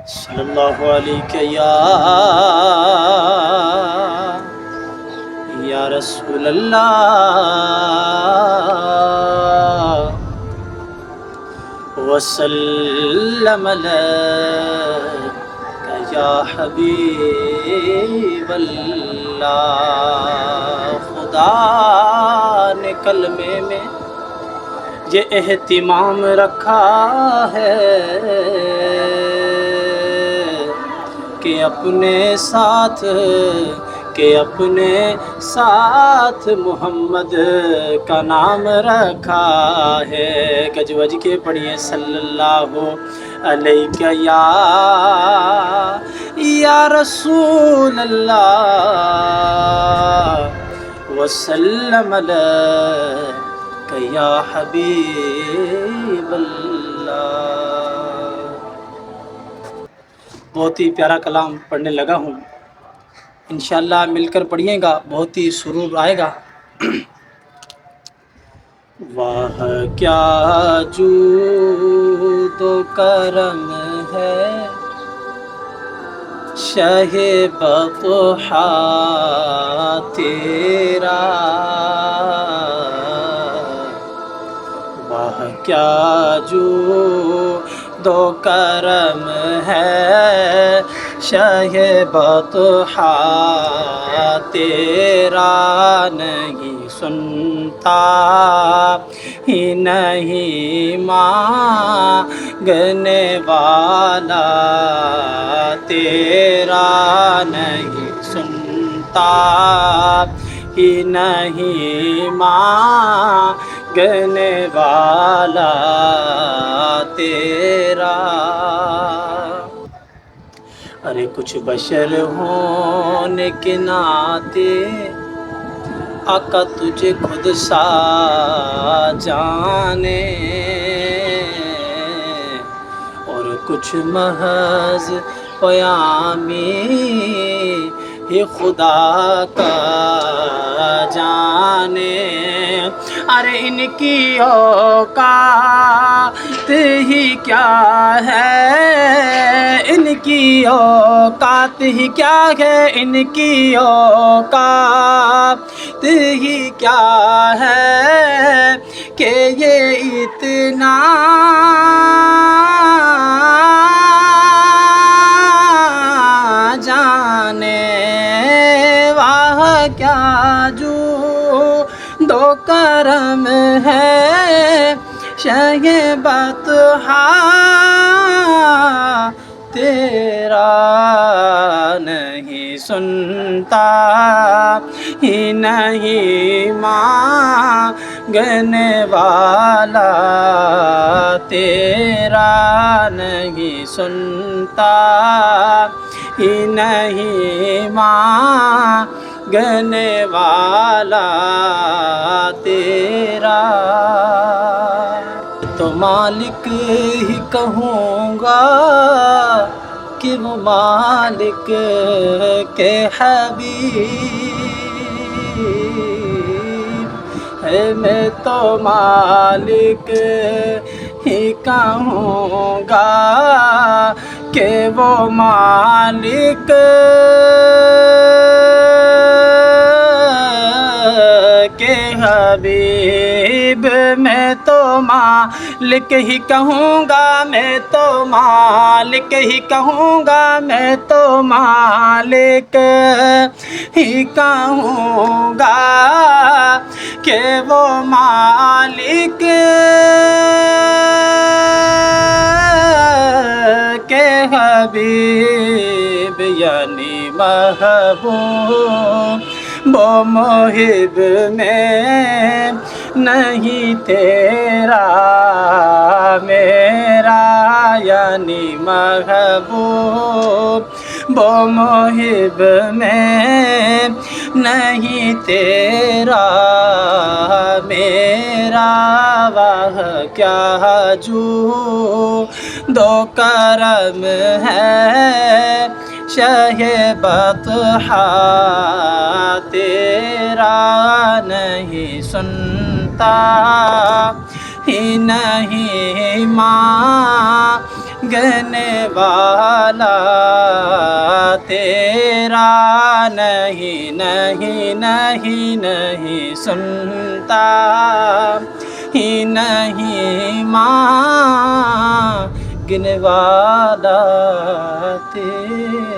صلی اللہ علیہ یا رسول اللہ وسلم علیک یا حبیب اللہ۔ خدا نے کلمے میں یہ اہتمام رکھا ہے کہ اپنے ساتھ محمد کا نام رکھا ہے۔ گج وج کے پڑھیے صلی اللہ علیہ یا رسول اللہ وسلم علیک یا حبیب اللہ۔ بہت ہی پیارا کلام پڑھنے لگا ہوں، انشاءاللہ مل کر پڑھیے گا، بہت ہی سرور آئے گا۔ واہ کیا جود و کرم ہے شہ بطحا تیرا، واہ کیا جود و کرم ہے شہ بطحا تیرا، نہیں سنتا ہی نہیں مانگنے والا تیرا، نہیں سنتا ہی نہیں مانگنے والا تیرا۔ ارے کچھ بشر ہونے کے ناطے آقا تجھے خود سا جانے، اور کچھ محض پیامی ہی خدا کا جانے۔ ارے ان کی اوقات ہی کیا ہے، ان کی اوقات ہی کیا ہے، ان کی اوقات ہی کیا ہے کہ یہ اتنا جانے۔ واہ کیا جود و کرم ہے شہ بطحا تیرا، نہیں سنتا ہی نہیں مانگنے والا تیرا، نہیں سنتا ہی نہیں مانگنے والا تیرا۔ تو مالک ہی کہوں گا کہ وہ مالک کے حبیب ہے، میں تو مالک ہی کہوں گا کہ وہ مالک کے حبیب، میں تو مالک ہی کہوں گا، میں تو مالک ہی کہوں گا، میں تو مالک ہی کہوں گا کہ وہ مالک کے حبیب، یعنی محبوب وہ محب میں نہیں تیرا میرا، یعنی محبوب وہ محب میں نہیں تیرا میرا۔ واہ کیا جود و کرم ہے شہ بطحا تیرا، نہیں سنتا ہی نہیں مانگنے گنے والا تیرا نہیں نہیں نہیں نہیں سنتا ہی نہیں مانگنے والا تیرا